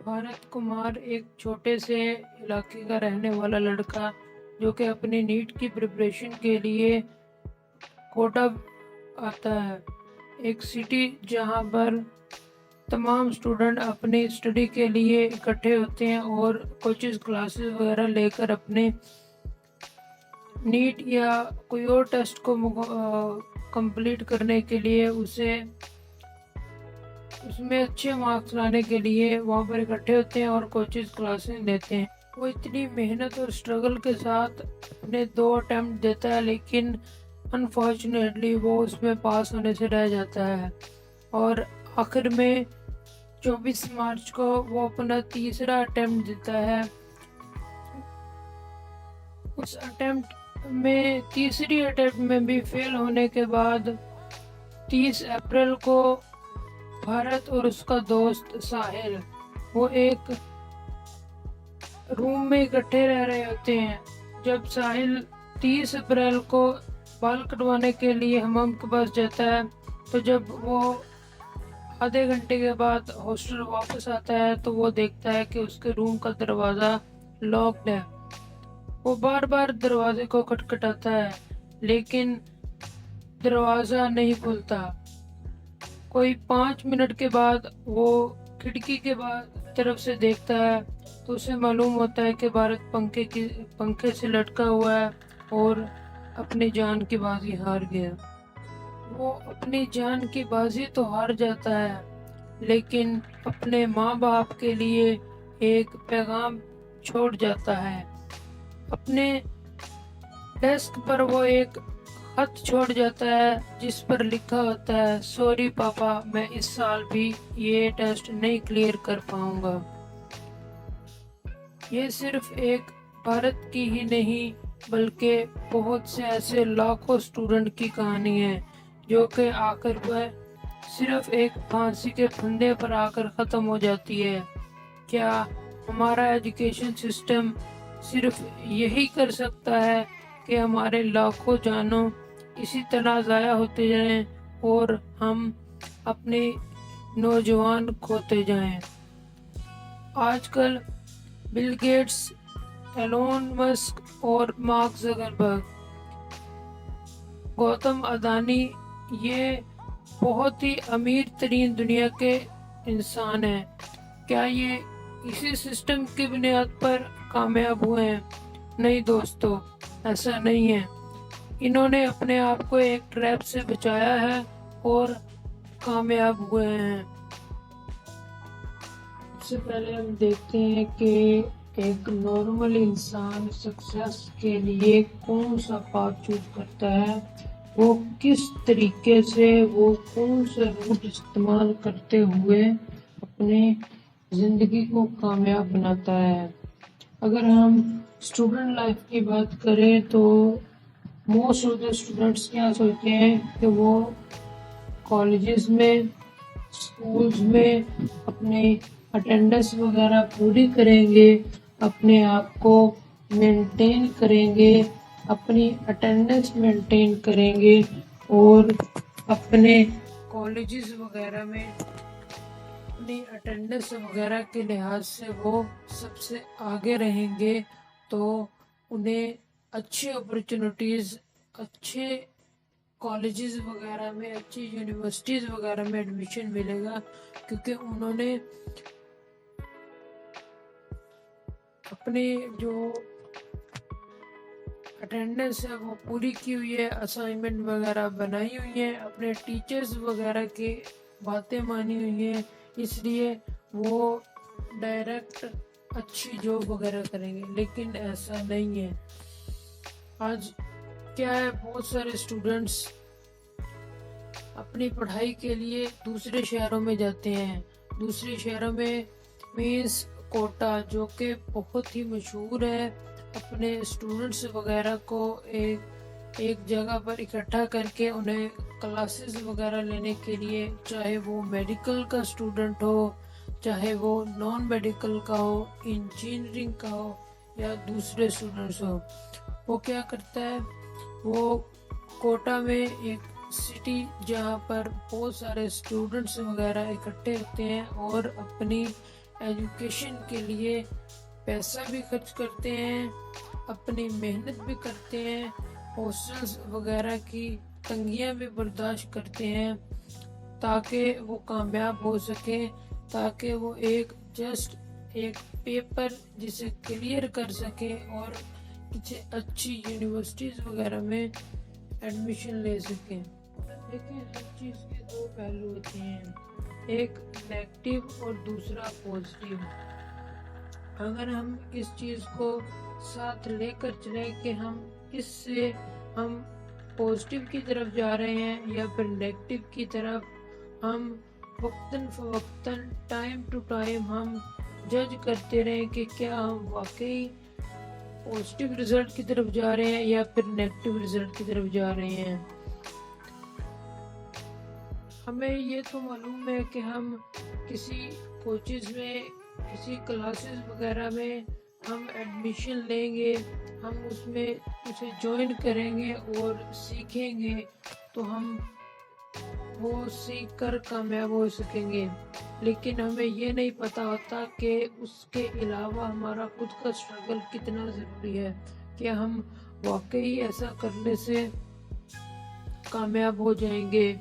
بھارت کمار ایک چھوٹے سے علاقے کا رہنے والا لڑکا جو کہ اپنی نیٹ کی پریپریشن کے لیے کوٹا آتا ہے، ایک سٹی جہاں پر تمام اسٹوڈنٹ اپنی اسٹڈی کے لیے اکٹھے ہوتے ہیں اور کوچز کلاسز وغیرہ لے کر اپنے نیٹ یا کوئی اور ٹیسٹ کو کمپلیٹ کرنے کے لیے اس میں اچھے مارکس لانے کے لیے وہاں پر اکٹھے ہوتے ہیں اور کوچز کلاسز لیتے ہیں۔ وہ اتنی محنت اور اسٹرگل کے ساتھ اپنے 2 اٹیمپٹ دیتا ہے، لیکن انفارچونیٹلی وہ اس میں پاس ہونے سے رہ جاتا ہے اور آخر میں 24 مارچ کو وہ اپنا تیسرا اٹیمپٹ دیتا ہے۔ اس تیسری اٹیمپٹ میں بھی فیل ہونے کے بعد 30 اپریل کو بھارت اور اس کا دوست ساحل وہ ایک روم میں اکٹھے رہ رہے ہوتے ہیں جب ساحل 30 اپریل کو بال کٹوانے کے لیے حمام کے پاس جاتا ہے، تو جب وہ آدھے گھنٹے کے بعد ہاسٹل واپس آتا ہے تو وہ دیکھتا ہے کہ اس کے روم کا دروازہ لاکڈ ہے۔ وہ بار بار دروازے کو کھٹکھٹاتا ہے لیکن دروازہ نہیں کھلتا۔ کوئی 5 منٹ کے بعد وہ کھڑکی کے طرف سے دیکھتا ہے تو اسے معلوم ہوتا ہے کہ بھارت پنکھے سے لٹکا ہوا ہے اور اپنی جان کی بازی ہار گیا۔ وہ اپنی جان کی بازی تو ہار جاتا ہے لیکن اپنے ماں باپ کے لیے ایک پیغام چھوڑ جاتا ہے۔ اپنے ڈیسک پر وہ ایک خط چھوڑ جاتا ہے جس پر لکھا ہوتا ہے، سوری پاپا، میں اس سال بھی یہ ٹیسٹ نہیں کلیئر کر پاؤں گا۔ یہ صرف ایک بھارت کی ہی نہیں بلکہ بہت سے ایسے لاکھوں اسٹوڈنٹ کی کہانی ہے جو کہ آخر وہ صرف ایک پھانسی کے پھندے پر آ کر ختم ہو جاتی ہے۔ کیا ہمارا ایجوکیشن سسٹم صرف یہی کر سکتا ہے کہ ہمارے لاکھوں جانوں اسی طرح ضائع ہوتے جائیں اور ہم اپنے نوجوان کھوتے جائیں؟ آج کل بل گیٹس، ایلون مسک اور مارک زکربرگ، گوتم ادانی، یہ بہت ہی امیر ترین دنیا کے انسان ہیں۔ کیا یہ اسی سسٹم کی بنیاد پر کامیاب ہوئے ہیں؟ نہیں دوستو، ایسا نہیں ہے۔ انہوں نے اپنے آپ کو ایک ٹریپ سے بچایا ہے اور کامیاب ہوئے ہیں۔ سب سے پہلے ہم دیکھتے ہیں کہ ایک نارمل انسان سکسیس کے لیے کون سا پاتھ چوز کرتا ہے، وہ کس طریقے سے، وہ کون سا روٹ استعمال کرتے ہوئے اپنی زندگی کو کامیاب بناتا ہے۔ اگر ہم اسٹوڈنٹ لائف کی بات کریں تو موسٹ آف دا اسٹوڈنٹس کیا سوچتے ہیں کہ وہ کالجز میں، اسکولز میں اپنی اٹینڈنس وغیرہ پوری کریں گے، اپنے آپ کو مینٹین کریں گے، اپنی اٹینڈنس مینٹین کریں گے اور اپنے کالجز وغیرہ میں اپنی اٹینڈنس وغیرہ کے لحاظ سے وہ سب سے آگے رہیں گے تو انہیں اچھی اپرچونٹیز، اچھے کالجز وغیرہ میں، اچھی یونیورسٹیز وغیرہ میں ایڈمیشن ملے گا، کیونکہ انہوں نے اپنی جو اٹینڈنس ہے وہ پوری کی ہوئی ہے، اسائنمنٹ وغیرہ بنائی ہوئی ہیں، اپنے ٹیچرز وغیرہ کی باتیں مانی ہوئی ہیں، اس لیے وہ ڈائریکٹ اچھی جاب وغیرہ کریں گے۔ لیکن ایسا نہیں ہے۔ آج کیا ہے، بہت سارے اسٹوڈنٹس اپنی پڑھائی کے لیے دوسرے شہروں میں جاتے ہیں۔ دوسرے شہروں میں مینس کوٹا، جو کہ بہت ہی مشہور ہے، اپنے اسٹوڈنٹس وغیرہ کو ایک جگہ پر اکٹھا کر کے انہیں کلاسز وغیرہ لینے کے لیے، چاہے وہ میڈیکل کا اسٹوڈنٹ ہو، چاہے وہ نان میڈیکل کا ہو، انجینئرنگ کا ہو یا دوسرے اسٹوڈنٹس ہو، وہ کیا کرتا ہے، وہ کوٹا میں ایک سٹی جہاں پر بہت سارے اسٹوڈنٹس وغیرہ اکٹھے ہوتے ہیں اور اپنی ایجوکیشن کے لیے پیسہ بھی خرچ کرتے ہیں، اپنی محنت بھی کرتے ہیں، ہاسٹلز وغیرہ کی تنگیاں بھی برداشت کرتے ہیں تاکہ وہ کامیاب ہو سکے، تاکہ وہ ایک پیپر جسے کلیئر کر سکے اور کسی اچھی یونیورسٹیز وغیرہ میں ایڈمیشن لے سکیں۔ لیکن ہر چیز کے دو پہلو ہوتے ہیں، ایک نیگیٹو اور دوسرا پازیٹیو۔ اگر ہم اس چیز کو ساتھ لے کر چلیں کہ اس سے ہم پازیٹیو کی طرف جا رہے ہیں یا پھر نیگیٹو کی طرف، ہم وقتاً فوقتاً ٹائم ٹو ٹائم ہم جج کرتے رہیں کہ کیا ہم واقعی پازیٹیو رزلٹ کی طرف جا رہے ہیں یا پھر نیگیٹو رزلٹ کی طرف جا رہے ہیں۔ ہمیں یہ تو معلوم ہے کہ ہم کسی کوچز میں، کسی کلاسز وغیرہ میں ہم ایڈمیشن لیں گے، ہم اس میں اسے جوائن کریں گے اور سیکھیں گے تو ہم وہ سیکھ کر کامیاب ہو سکیں گے، لیکن ہمیں یہ نہیں پتا ہوتا کہ اس کے علاوہ ہمارا خود کا اسٹرگل کتنا ضروری ہے، کہ ہم واقعی ایسا کرنے سے کامیاب ہو جائیں گے۔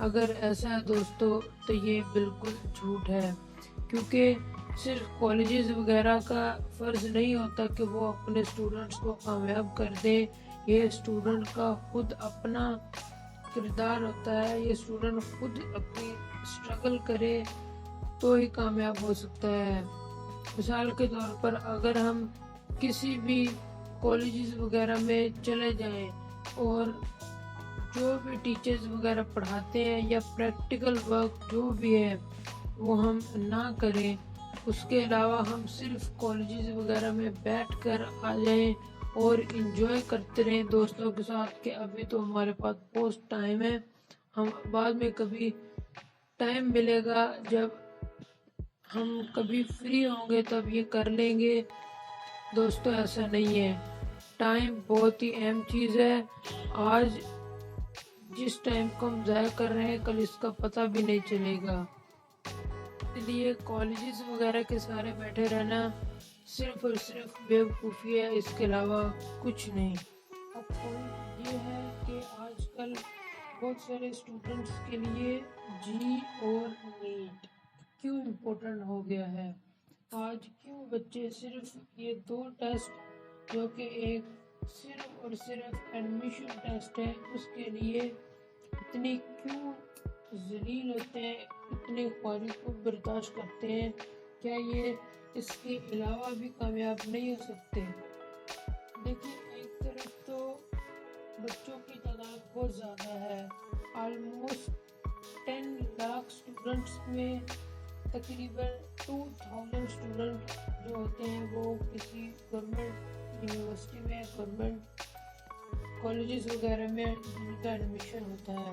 اگر ایسا ہے دوستو تو یہ بالکل جھوٹ ہے، کیونکہ صرف کالجز وغیرہ کا فرض نہیں ہوتا کہ وہ اپنے اسٹوڈنٹس کو کامیاب کر دے، یہ اسٹوڈنٹ کا خود اپنا کردار ہوتا ہے، یہ اسٹوڈنٹ خود اپنی اسٹرگل کرے تو ہی کامیاب ہو سکتا ہے۔ مثال کے طور پر اگر ہم کسی بھی کالجز وغیرہ میں چلے جائیں اور جو بھی ٹیچرز وغیرہ پڑھاتے ہیں یا پریکٹیکل ورک جو بھی ہے وہ ہم نہ کریں، اس کے علاوہ ہم صرف کالجز وغیرہ میں بیٹھ کر آ جائیں اور انجوائے کرتے رہیں دوستوں کے ساتھ کہ ابھی تو ہمارے پاس بہت ٹائم ہے، ہم بعد میں کبھی ٹائم ملے گا، جب ہم کبھی فری ہوں گے تب یہ کر لیں گے۔ دوستو ایسا نہیں ہے، ٹائم بہت ہی اہم چیز ہے۔ آج جس ٹائم کو ہم ضائع کر رہے ہیں کل اس کا پتہ بھی نہیں چلے گا، اس لیے کالجز وغیرہ کے سارے بیٹھے رہنا صرف اور صرف بیوقوفی ہے، اس کے علاوہ کچھ نہیں۔ اب پوائنٹ یہ ہے کہ آج کل بہت سارے اسٹوڈنٹس کے لیے جی اور نیٹ کیوں امپورٹنٹ ہو گیا ہے، آج کیوں بچے صرف یہ دو ٹیسٹ جو کہ ایک صرف اور صرف ایڈمیشن ٹیسٹ ہے اس کے لیے اتنی کیوں ذلیل ہوتے ہیں، اتنے خواری کو برداشت کرتے ہیں؟ کیا یہ اس کے علاوہ بھی کامیاب نہیں ہو سکتے؟ دیکھیں، ایک طرف تو بچوں کی تعداد بہت زیادہ ہے، آلموسٹ 10 لاکھ اسٹوڈنٹس میں تقریباً 2000 اسٹوڈنٹ جو ہوتے ہیں وہ کسی گورنمنٹ یونیورسٹی میں، گورنمنٹ کالجز وغیرہ میں ان کا ایڈمیشن ہوتا ہے،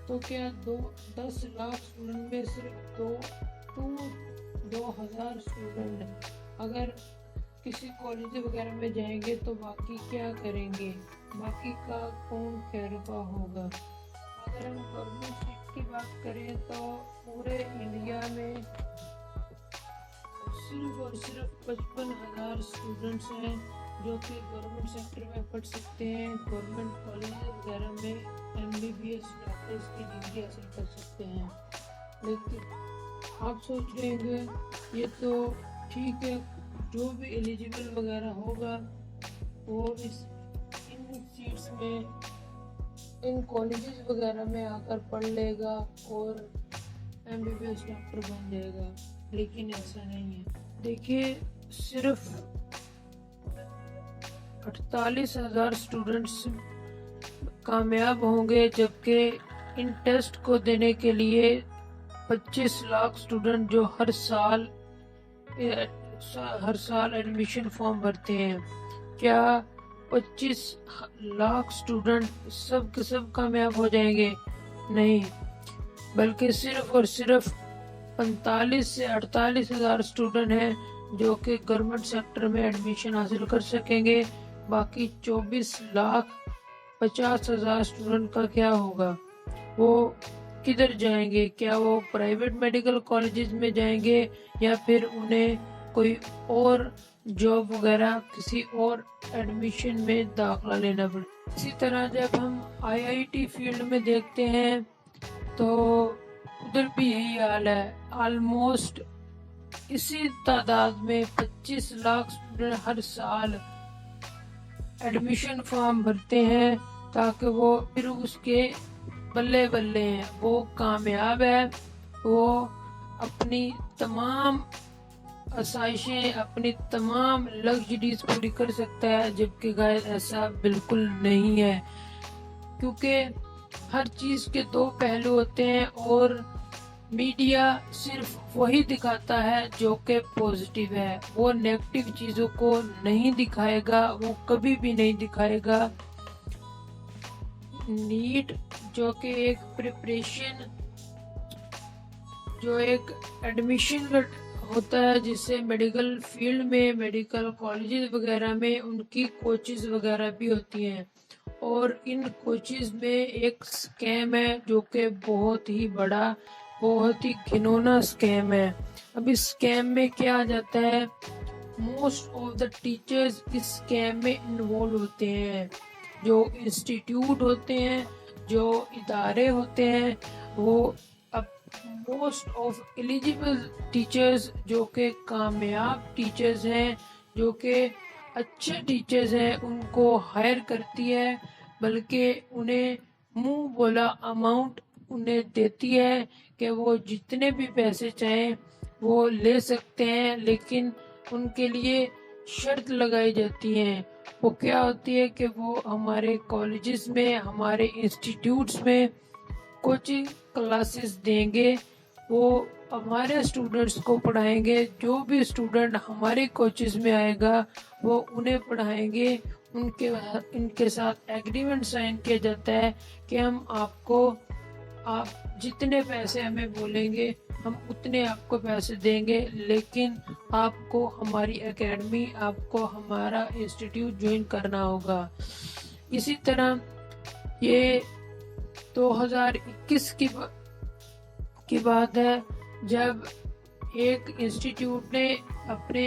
تو کیا 10 لاکھ اسٹوڈنٹ میں صرف 2000 اسٹوڈنٹ اگر کسی کالج وغیرہ میں جائیں گے تو باقی کیا کریں گے؟ باقی کا کون خیرخواہ ہوگا؟ اگر ہم گورنمنٹ سیٹ کی بات کریں تو پورے انڈیا میں صرف اور صرف 55,000 اسٹوڈنٹس ہیں جو کہ گورنمنٹ سیکٹر میں پڑھ سکتے ہیں، گورنمنٹ کالج وغیرہ میں MBBS ڈاکٹرز کی ڈگری حاصل کر سکتے ہیں۔ لیکن آپ سوچ رہے گے یہ تو ٹھیک ہے، جو بھی ایلیجیبل وغیرہ ہوگا وہ ان سیٹس میں، ان کالجز وغیرہ میں آ کر پڑھ لے گا اور MBBS ڈاکٹر بن جائے گا، لیکن ایسا نہیں ہے۔ دیکھیے، صرف 48,000 اسٹوڈنٹس کامیاب ہوں گے، جبکہ ان ٹیسٹ کو دینے کے لیے 25 لاکھ اسٹوڈنٹ جو ہر سال ایڈمیشن فارم بھرتے ہیں، کیا 25 لاکھ اسٹوڈنٹ سب کے سب کامیاب ہو جائیں گے؟ نہیں، بلکہ صرف اور صرف 45 سے 48,000 اسٹوڈنٹ ہیں جو کہ گورنمنٹ سیکٹر میں ایڈمیشن حاصل کر سکیں گے۔ باقی 24,50,000 اسٹوڈنٹ کا کیا ہوگا؟ وہ کدھر جائیں گے؟ کیا وہ پرائیویٹ میڈیکل کالجز میں جائیں گے یا پھر انہیں کوئی اور جاب وغیرہ کسی اور ایڈمیشن میں داخلہ لینا پڑے؟ اسی طرح جب ہم IIT فیلڈ میں دیکھتے ہیں تو ادھر بھی یہی حال ہے. آلموسٹ اسی تعداد میں 25 لاکھ اسٹوڈنٹ ہر سال ایڈمیشن فارم بھرتے ہیں تاکہ وہ پھر اس کے بلے بلے ہیں، وہ کامیاب ہے، وہ اپنی تمام آسائشیں، اپنی تمام لگژریز پوری کر سکتا ہے، جبکہ گائز ایسا بالکل نہیں ہے، کیونکہ ہر چیز کے دو پہلو ہوتے ہیں اور میڈیا صرف وہی دکھاتا ہے جو کہ پوزیٹیو ہے، وہ نیگیٹو چیزوں کو نہیں دکھائے گا، وہ کبھی بھی نہیں دکھائے گا. نیٹ جو کہ ایک پریپریشن، جو ایک ایڈمیشن ہوتا ہے جس سے میڈیکل فیلڈ میں، میڈیکل کالجز وغیرہ میں ان کی کوچز وغیرہ بھی ہوتی ہیں، اور ان کوچز میں ایک سکیم ہے جو کہ بہت ہی بڑا، بہت ہی گھنونا سکیم ہے. اب اس سکیم میں کیا آ جاتا ہے، موسٹ آف دا ٹیچرز اس سکیم میں انوالو ہوتے ہیں. جو انسٹیٹیوٹ ہوتے ہیں، جو ادارے ہوتے ہیں، وہ اب موسٹ آف ایلیجیبل ٹیچرز جو کہ کامیاب ٹیچرز ہیں، جو کہ اچھے ٹیچرز ہیں، ان کو ہائر کرتی ہے، بلکہ انہیں منہ بولا اماؤنٹ انہیں دیتی ہے کہ وہ جتنے بھی پیسے چاہیں وہ لے سکتے ہیں، لیکن ان کے لیے شرط لگائی جاتی ہیں. وہ کیا ہوتی ہے کہ وہ ہمارے کالجز میں، ہمارے انسٹیٹیوٹس میں کوچنگ کلاسز دیں گے، وہ ہمارے اسٹوڈنٹس کو پڑھائیں گے. جو بھی اسٹوڈنٹ ہمارے کوچز میں آئے گا وہ انہیں پڑھائیں گے. ان کے ساتھ ایگریمنٹ سائن کیا جاتا ہے کہ ہم آپ جتنے پیسے ہمیں بولیں گے ہم اتنے آپ کو پیسے دیں گے، لیکن آپ کو ہماری اکیڈمی، آپ کو ہمارا انسٹیٹیوٹ جوائن کرنا ہوگا. اسی طرح یہ 2021 کی بات ہے جب ایک انسٹیٹیوٹ نے اپنے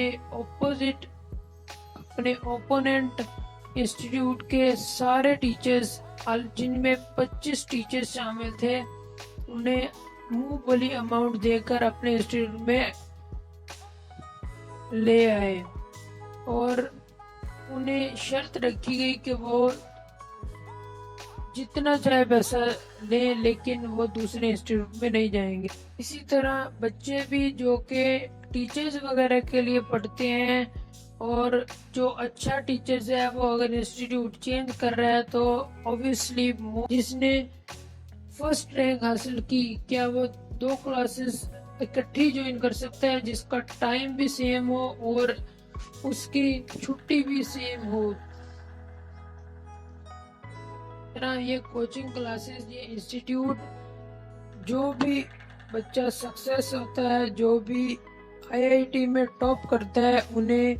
اوپوننٹ انسٹیٹیوٹ کے سارے ٹیچرز، جن میں 25 ٹیچرز شامل تھے، انہیں منہ بولی اماؤنٹ دے کر اپنے انسٹیٹیوٹ میں لے آئے، اور انہیں شرط رکھی گئی کہ وہ جتنا چاہے پیسہ لیں لیکن وہ دوسرے انسٹیٹیوٹ میں نہیں جائیں گے. اسی طرح بچے بھی جو کہ ٹیچرز وغیرہ کے لیے پڑھتے ہیں، اور جو اچھا ٹیچرز ہے وہ اگر انسٹیٹیوٹ چینج کر رہا ہے تو اوبویسلی جس نے فرسٹ رینک حاصل کی، کیا وہ 2 کلاسز اکٹھی جوائن کر سکتا ہے جس کا ٹائم بھی سیم ہو اور اس کی چھٹی بھی سیم ہو. یہ کوچنگ کلاسز، یہ انسٹیٹیوٹ، جو بھی بچہ سکسیس ہوتا ہے، جو بھی IIT میں ٹاپ کرتا ہے، انہیں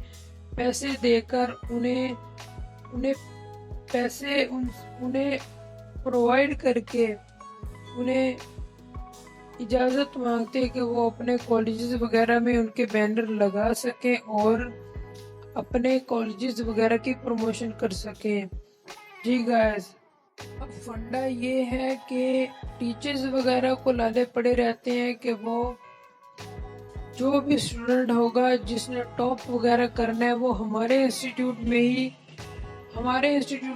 پیسے دے کر انہیں پرووائڈ کر کے انہیں اجازت مانگتے کہ وہ اپنے کالجز وغیرہ میں ان کے بینر لگا سکیں اور اپنے کالجز وغیرہ کی پروموشن کر سکیں. جی گائز، اب فنڈا یہ ہے کہ ٹیچرز وغیرہ کو لالے پڑے رہتے ہیں کہ وہ جو بھی اسٹوڈنٹ ہوگا جس نے ٹاپ وغیرہ کرنا ہے وہ ہمارے انسٹیٹیوٹ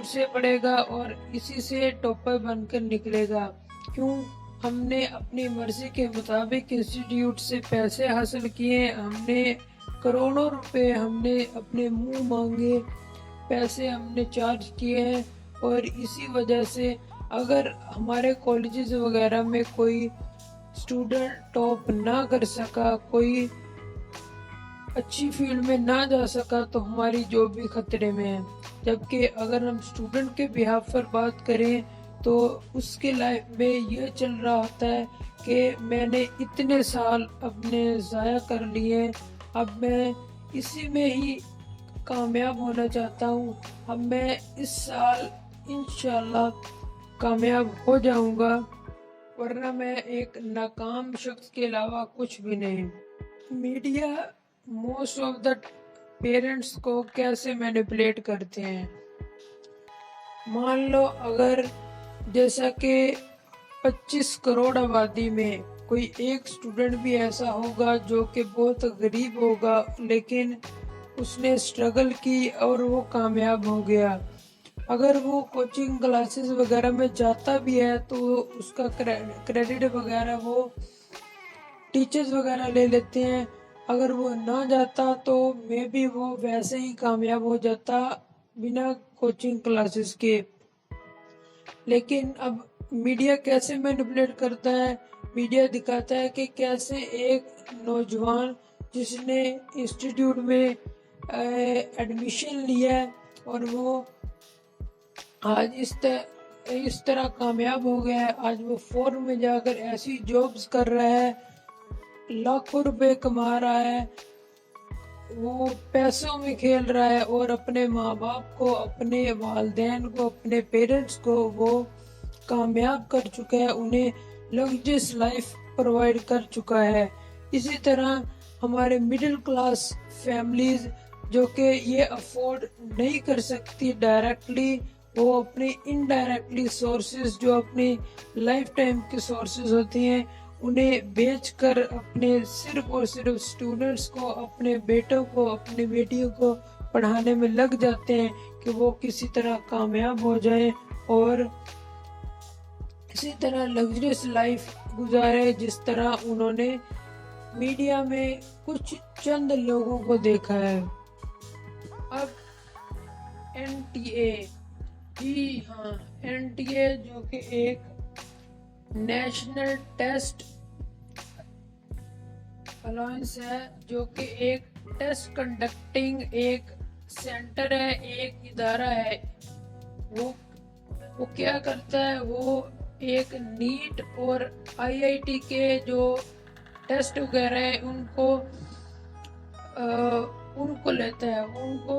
سے پڑھے گا اور اسی سے ٹاپر بن کر نکلے گا. کیوں؟ ہم نے اپنی مرضی کے مطابق انسٹیٹیوٹ سے پیسے حاصل کیے، ہم نے کروڑوں روپے ہم نے اپنے منہ مانگے پیسے ہم نے چارج کیے ہیں، اور اسی وجہ سے اگر ہمارے کالجز وغیرہ میں کوئی اسٹوڈنٹ ٹاپ نہ کر سکا، کوئی اچھی فیلڈ میں نہ جا سکا، تو ہماری جاب بھی خطرے میں ہے. جبکہ اگر ہم اسٹوڈنٹ کے بہاف پر بات کریں تو اس کے لائف میں یہ چل رہا ہوتا ہے کہ میں نے اتنے سال اپنے ضائع کر لیے، اب میں اسی میں ہی کامیاب ہونا چاہتا ہوں، اب میں اس سال انشاءاللہ کامیاب ہو جاؤں گا. ورنہ میں ایک ناکام شخص کے علاوہ کچھ بھی نہیں۔ Media most of the parents کو کیسے مینیپولیٹ کرتے ہیں؟ مان لو اگر جیسا کہ 25 کروڑ آبادی میں کوئی ایک اسٹوڈنٹ بھی ایسا ہوگا جو کہ بہت غریب ہوگا، لیکن اس نے اسٹرگل کی اور وہ کامیاب ہو گیا۔ اگر وہ کوچنگ کلاسز وغیرہ میں جاتا بھی ہے تو اس کا کریڈٹ وغیرہ وہ ٹیچرز وغیرہ لے لیتے ہیں۔ اگر وہ نہ جاتا تو میں بھی وہ ویسے ہی کامیاب ہو جاتا بنا کوچنگ کلاسز کے۔ لیکن اب میڈیا کیسے مینیپولیٹ کرتا ہے؟ میڈیا دکھاتا ہے کہ کیسے ایک نوجوان جس نے انسٹیٹیوٹ میں ایڈمیشن لیا ہے اور وہ آج اس طرح کامیاب ہو گیا ہے، آج وہ فورن میں جا کر ایسی جابز کر رہا ہے، لاکھوں روپے کما رہا ہے، وہ پیسوں میں کھیل رہا ہے اور اپنے ماں باپ کو، اپنے والدین کو، اپنے پیرنٹس کو وہ کامیاب کر چکا ہے، انہیں لگژریس لائف پرووائڈ کر چکا ہے۔ اسی طرح ہمارے مڈل کلاس فیملیز جو کہ یہ افورڈ نہیں کر سکتی ڈائریکٹلی، وہ اپنی انڈائریکٹلی سورسز جو اپنی لائف ٹائم کے سورسز ہوتی ہیں انہیں بیچ کر اپنے صرف اور صرف اسٹوڈنٹس کو، اپنے بیٹوں کو، اپنی بیٹیوں کو پڑھانے میں لگ جاتے ہیں کہ وہ کسی طرح کامیاب ہو جائیں اور اسی طرح لگژریس لائف گزارے جس طرح انہوں نے میڈیا میں کچھ چند لوگوں کو دیکھا ہے۔ اب NTA، جی ہاں NTA جو کہ ایک نیشنل ٹیسٹ الاؤنس ہے، جو کہ ایک ٹیسٹ کنڈکٹنگ ایک سینٹر ہے، ایک ادارہ ہے، وہ کیا کرتا ہے؟ وہ ایک نیٹ اور IIT کے جو ٹیسٹ وغیرہ ہے ان کو لیتا ہے، ان کو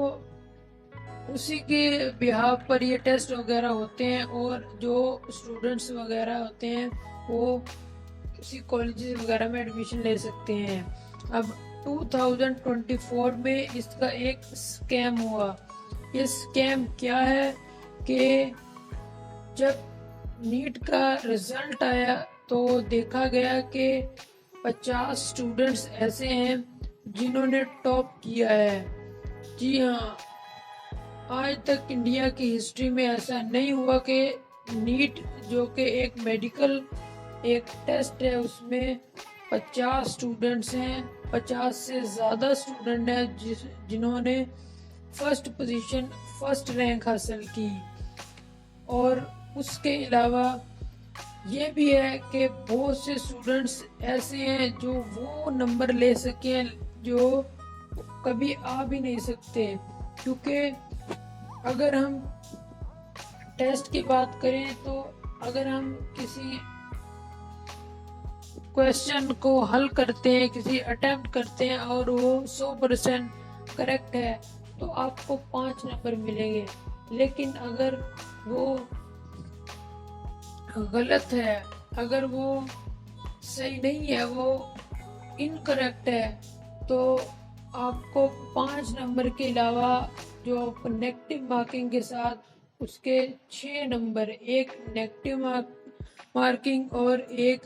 اسی کے بہاف پر یہ ٹیسٹ وغیرہ ہوتے ہیں اور جو اسٹوڈنٹس وغیرہ ہوتے ہیں وہ کسی کالجز وغیرہ میں ایڈمیشن لے سکتے ہیں۔ اب 2024 میں اس کا ایک اسکیم ہوا۔ یہ اسکیم کیا ہے کہ جب نیٹ کا رزلٹ آیا تو دیکھا گیا کہ 50 اسٹوڈنٹس ایسے ہیں جنہوں نے ٹاپ کیا ہے۔ جی ہاں، آج تک انڈیا کی ہسٹری میں ایسا نہیں ہوا کہ نیٹ جو کہ ایک میڈیکل ایک ٹیسٹ ہے اس میں 50 اسٹوڈنٹس ہیں، 50 سے زیادہ اسٹوڈنٹ ہیں جنہوں نے فرسٹ پوزیشن، فرسٹ رینک حاصل کی۔ اور اس کے علاوہ یہ بھی ہے کہ بہت سے اسٹوڈنٹس ایسے ہیں جو وہ نمبر لے سکیں جو کبھی آ بھی نہیں سکتے، کیونکہ اگر ہم ٹیسٹ کی بات کریں تو اگر ہم کسی کویسچن کو حل کرتے ہیں، کسی اٹیمپٹ کرتے ہیں اور وہ 100% کریکٹ ہے تو آپ کو 5 نمبر ملیں گے، لیکن اگر وہ غلط ہے، اگر وہ صحیح نہیں ہے، وہ انکریکٹ ہے، تو آپ کو 5 نمبر کے علاوہ جو نیگیٹو مارکنگ کے ساتھ اس کے 6 نمبر، ایک نیگیٹو مارکنگ اور ایک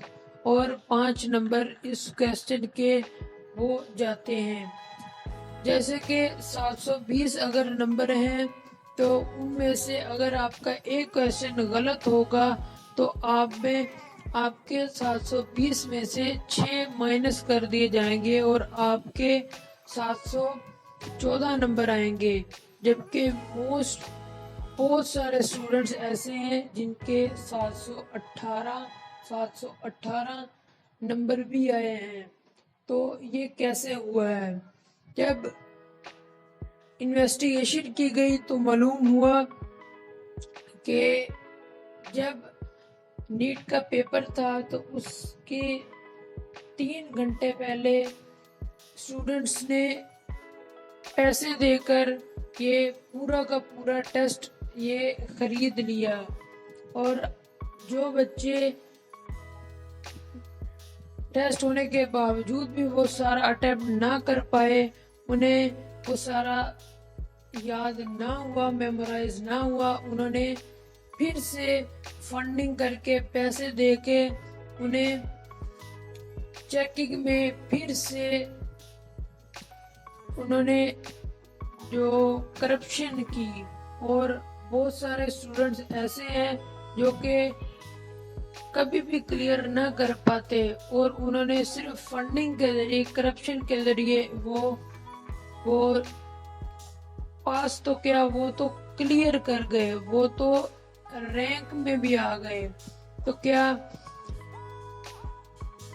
اور 5 نمبر اس کویسچن کے وہ جاتے ہیں۔ جیسے کہ 720 اگر نمبر ہیں تو ان میں سے اگر آپ کا ایک کویسچن غلط ہوگا تو آپ کے 720 میں سے 6 مائنس کر دیے جائیں گے اور آپ کے 714 نمبر آئیں گے، جبکہ بہت سارے اسٹوڈنٹس ایسے ہیں جن کے 718 نمبر بھی آئے ہیں۔ تو یہ کیسے ہوا ہے؟ جب انویسٹیگیشن کی گئی تو معلوم ہوا کہ جب نیٹ کا پیپر تھا تو اس کے 3 گھنٹے پہلے اسٹوڈنٹس نے پیسے دے کر یہ پورا کا پورا ٹیسٹ یہ خرید لیا، اور جو بچے ٹیسٹ ہونے کے باوجود بھی وہ سارا اٹیمپٹ نہ کر پائے، انہیں وہ سارا یاد نہ ہوا، میمورائز نہ ہوا، انہوں نے پھر سے فنڈنگ کر کے پیسے دے کے انہیں چیکنگ میں پھر سے انہوں نے جو کرپشن کی، اور بہت سارے اسٹوڈنٹس ایسے ہیں جو کہ کبھی بھی کلیئر نہ کر پاتے، اور انہوں نے صرف فنڈنگ کے ذریعے، کرپشن کے ذریعے وہ پاس تو کیا، وہ تو کلیئر کر گئے، وہ تو رینک میں بھی آ گئے۔ تو کیا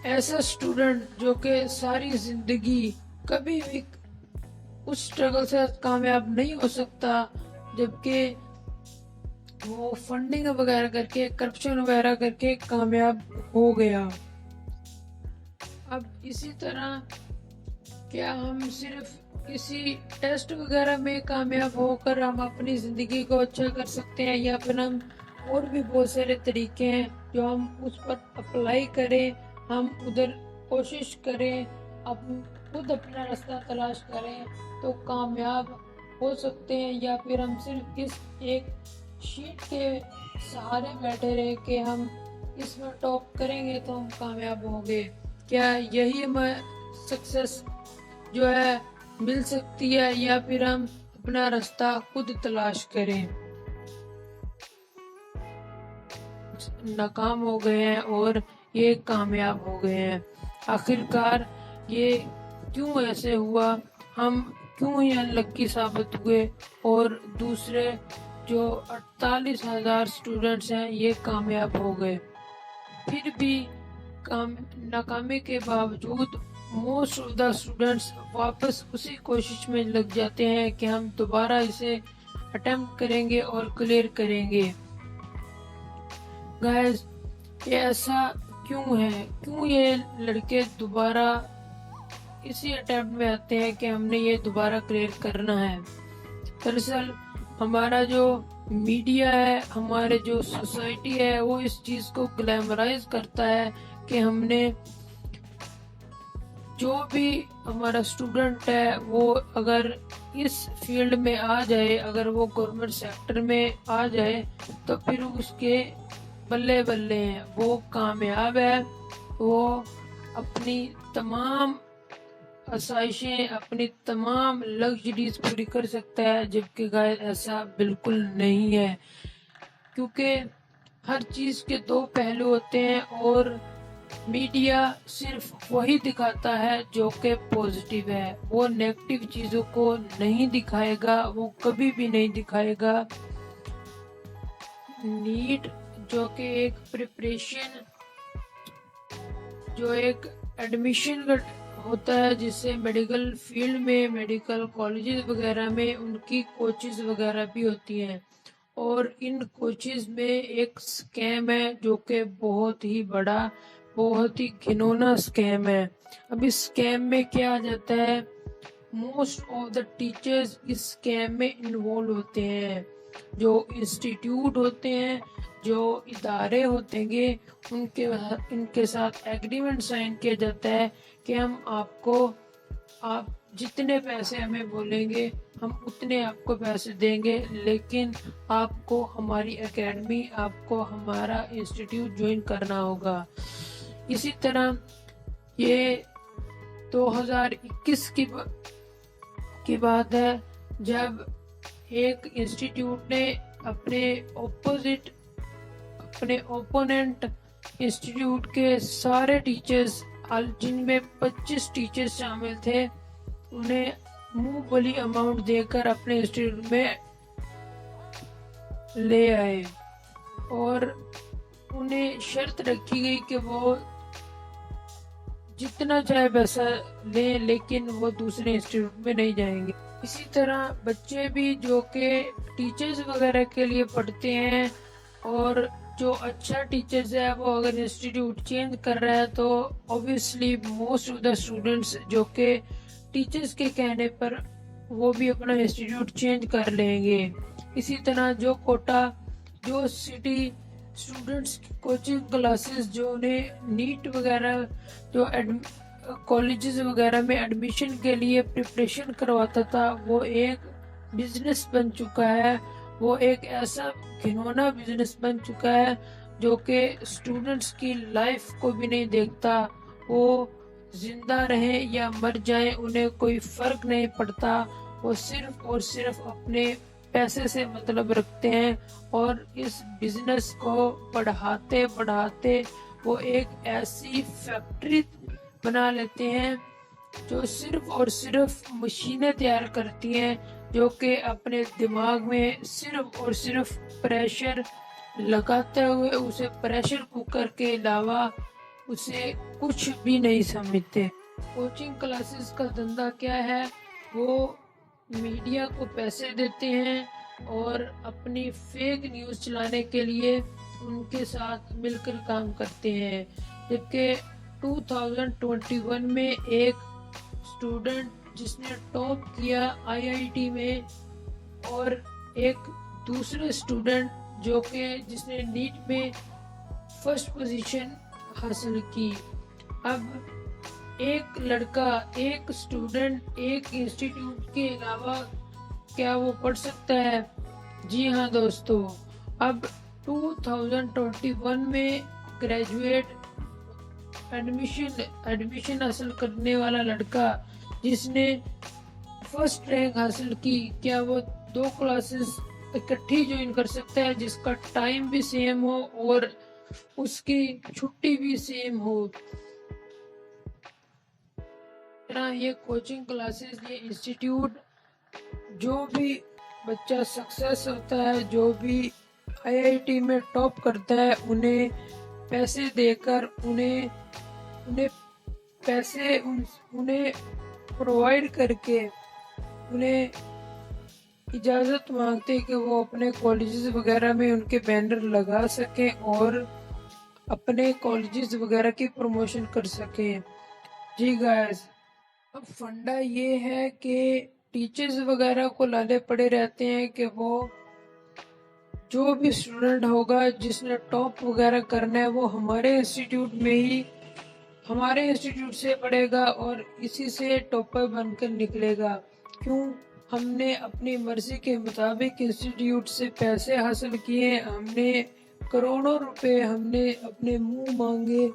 ایسا اسٹوڈنٹ جو کہ ساری زندگی کبھی بھی اس اسٹرگل سے کامیاب نہیں ہو سکتا، جبکہ وہ فنڈنگ وغیرہ کر کے، کرپشن وغیرہ کر کے کامیاب ہو گیا۔ اب اسی طرح کیا ہم صرف کسی ٹیسٹ وغیرہ میں کامیاب ہو کر ہم اپنی زندگی کو اچھا کر سکتے ہیں، یا پھر ہم اور بھی بہت سارے طریقے ہیں جو ہم اس پر اپلائی کریں، ہم ادھر کوشش کریں، خود اپنا راستہ تلاش کریں تو کامیاب ہو سکتے ہیں، یا پھر ہم صرف اس ایک شیٹ کے سہارے بیٹھے رہے کہ ہم اس میں ٹاپ کریں گے تو ہم کامیاب ہوں گے۔ کیا یہی ہمیں سکسیس جو ہے مل سکتی ہے، یا پھر ہم اپنا راستہ خود تلاش کریں؟ ناکام ہو گئے ہیں اور یہ کامیاب ہو گئے ہیں۔ آخرکار یہ کیوں ایسے ہوا؟ ہم کیوں یہ انلکی ثابت ہوئے اور دوسرے جو 48,000 اسٹوڈنٹس ہیں یہ کامیاب ہو گئے؟ پھر بھی ناکامی کے باوجود موسٹ آف دا اسٹوڈنٹس واپس اسی کوشش میں لگ جاتے ہیں کہ ہم دوبارہ اسے اٹیمپٹ کریں گے اور کلیئر کریں گے۔ گائز، یہ ایسا کیوں ہے؟ کیوں یہ لڑکے دوبارہ اسی اٹیمپٹ میں آتے ہیں کہ ہم نے یہ دوبارہ کلیئر کرنا ہے؟ دراصل ہمارا جو میڈیا ہے، ہمارے جو سوسائٹی ہے، وہ اس چیز کو گلیمرائز کرتا ہے کہ ہم نے جو بھی ہمارا اسٹوڈنٹ ہے وہ اگر اس فیلڈ میں آ جائے، اگر وہ گورنمنٹ سیکٹر میں آ جائے تو پھر اس کے بلے بلے ہیں، وہ کامیاب ہے، وہ اپنی تمام آسائشیں، اپنی تمام لگژریز پوری کر سکتا ہے، جبکہ گائز ایسا بالکل نہیں ہے، کیونکہ ہر چیز کے دو پہلو ہوتے ہیں، اور میڈیا صرف وہی دکھاتا ہے جو کہ پوزیٹیو ہے، وہ نیگیٹو چیزوں کو نہیں دکھائے گا، وہ کبھی بھی نہیں دکھائے گا۔ نیٹ جو کہ ایک پریپریشن، جو ایک ایڈمیشن ہوتا ہے، جس سے میڈیکل فیلڈ میں، میڈیکل کالجز وغیرہ میں ان کی کوچز وغیرہ بھی ہوتی ہیں، اور ان کوچز میں ایک سکیم ہے جو کہ بہت ہی بڑا، بہت ہی گھنونا سکیم ہے۔ اب اس سکیم میں کیا آ جاتا ہے؟ موسٹ آف دا ٹیچرز اس سکیم میں انوالو ہوتے ہیں، جو انسٹیٹیوٹ ہوتے ہیں، جو ادارے ہوتے گے، ان کے ساتھ ایگریمنٹ سائن کیا جاتا ہے کہ ہم آپ جتنے پیسے ہمیں بولیں گے ہم اتنے آپ کو پیسے دیں گے، لیکن آپ کو ہماری اکیڈمی، آپ کو ہمارا انسٹیٹیوٹ جوائن کرنا ہوگا۔ اسی طرح یہ 2021 کی بات ہے، جب ایک انسٹیٹیوٹ نے اپنے اوپوننٹ انسٹیٹیوٹ کے سارے ٹیچرز، جن میں 25 ٹیچرز شامل تھے، انہیں منہ بولی اماؤنٹ دے کر اپنے انسٹیٹیوٹ میں لے آئے، اور انہیں شرط رکھی گئی کہ وہ جتنا چاہے پیسہ لیں، لیکن وہ دوسرے انسٹیٹیوٹ میں نہیں جائیں گے۔ اسی طرح بچے بھی جو کہ ٹیچرز وغیرہ کے لیے پڑھتے ہیں، اور جو اچھا ٹیچرز ہے وہ اگر انسٹیٹیوٹ چینج کر رہا ہے تو obviously most of the students جو کہ ٹیچرز کے کہنے پر وہ بھی اپنا انسٹیٹیوٹ چینج کر لیں گے۔ اسی طرح جو کوٹا، جو سٹی اسٹوڈنٹس کی کوچنگ کلاسز جو انہیں نیٹ وغیرہ جو کالجز وغیرہ میں ایڈمیشن کے لیے پریپریشن کرواتا تھا، وہ ایک بزنس بن چکا ہے. وہ ایک ایسا گھنونا بزنس بن چکا ہے جو کہ اسٹوڈنٹس کی لائف کو بھی نہیں دیکھتا. وہ زندہ رہیں یا مر جائیں انہیں کوئی فرق نہیں پڑتا. وہ صرف اور صرف اپنے پیسے سے مطلب رکھتے ہیں اور اس بزنس کو بڑھاتے بڑھاتے وہ ایک ایسی فیکٹری بنا لیتے ہیں جو صرف اور صرف مشینیں تیار کرتی ہیں، جو کہ اپنے دماغ میں صرف اور صرف پریشر لگاتے ہوئے اسے پریشر کوکر کے علاوہ اسے کچھ بھی نہیں سمجھتے. کوچنگ کلاسز کا دھندا کیا ہے؟ وہ میڈیا کو پیسے دیتے ہیں اور اپنی فیک نیوز چلانے کے لیے ان کے ساتھ مل کر کام کرتے ہیں. جبکہ 2021 میں ایک اسٹوڈنٹ جس نے ٹاپ کیا IIT میں اور ایک دوسرے اسٹوڈنٹ جو کہ جس نے نیٹ میں فرسٹ پوزیشن حاصل کی. اب ایک لڑکا، ایک اسٹوڈنٹ ایک انسٹیٹیوٹ کے علاوہ کیا وہ پڑھ سکتا ہے؟ جی ہاں دوستو، اب 2021 میں گریجویٹ ایڈمیشن حاصل کرنے والا لڑکا جس نے فرسٹ رینک حاصل کی، کیا وہ 2 کلاسز اکٹھی جوائن کر سکتا ہے جس کا ٹائم بھی سیم ہو اور اس کی چھٹی بھی سیم ہو؟ یہ کوچنگ کلاسز، یہ انسٹیٹیوٹ، جو بھی بچہ سکسیس ہوتا ہے، جو بھی IIT میں ٹاپ کرتا ہے، انہیں پیسے دے کر انہیں پرووائڈ کر کے انہیں اجازت مانگتے کہ وہ اپنے کالجز وغیرہ میں ان کے بینر لگا سکیں اور اپنے کالجز وغیرہ کی پروموشن کر سکیں. جی گائز، اب فنڈا یہ ہے کہ ٹیچرز وغیرہ کو لالے پڑے رہتے ہیں کہ وہ جو بھی اسٹوڈنٹ ہوگا جس نے ٹاپ وغیرہ کرنا ہے وہ ہمارے انسٹیٹیوٹ سے پڑھے گا اور اسی سے ٹاپر بن کر نکلے گا. کیوں؟ ہم نے اپنی مرضی کے مطابق انسٹیٹیوٹ سے پیسے حاصل کیے، ہم نے کروڑوں روپے ہم نے اپنے منہ مانگے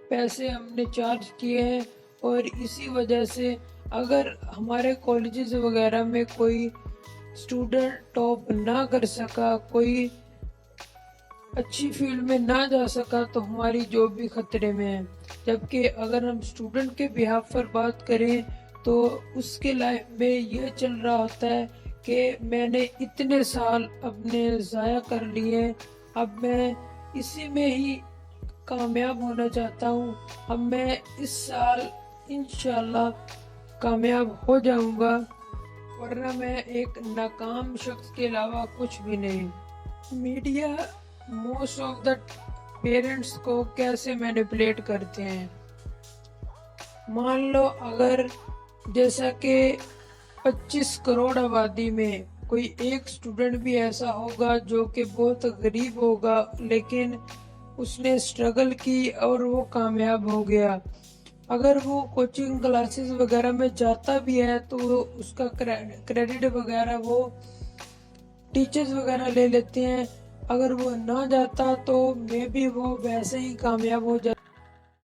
پیسے ہم نے چارج کیے ہیں. اور اسی وجہ سے اگر ہمارے کالجز وغیرہ میں کوئی اسٹوڈنٹ ٹاپ نہ کر سکا، کوئی اچھی فیلڈ میں نہ جا سکا، تو ہماری جاب بھی خطرے میں ہے. جبکہ اگر ہم اسٹوڈنٹ کے بہاف پر بات کریں تو اس کے لائف میں یہ چل رہا ہوتا ہے کہ میں نے اتنے سال اپنے ضائع کر لیے، اب میں اسی میں ہی کامیاب ہونا چاہتا ہوں، اب میں اس سال انشاءاللہ کامیاب ہو جاؤں گا، ورنہ میں ایک ناکام شخص کے علاوہ کچھ بھی نہیں. Media most of the parents کو کیسے مینیپولیٹ کرتے ہیں؟ مان لو اگر جیسا کہ 25 کروڑ آبادی میں کوئی ایک اسٹوڈنٹ بھی ایسا ہوگا جو کہ بہت غریب ہوگا لیکن اس نے اسٹرگل کی اور وہ کامیاب ہو گیا. اگر وہ کوچنگ کلاسز وغیرہ میں جاتا بھی ہے تو اس کا کریڈٹ وغیرہ وہ ٹیچرز وغیرہ لے لیتے ہیں. اگر وہ نہ جاتا تو میں بھی وہ ویسے ہی کامیاب ہو جاتا.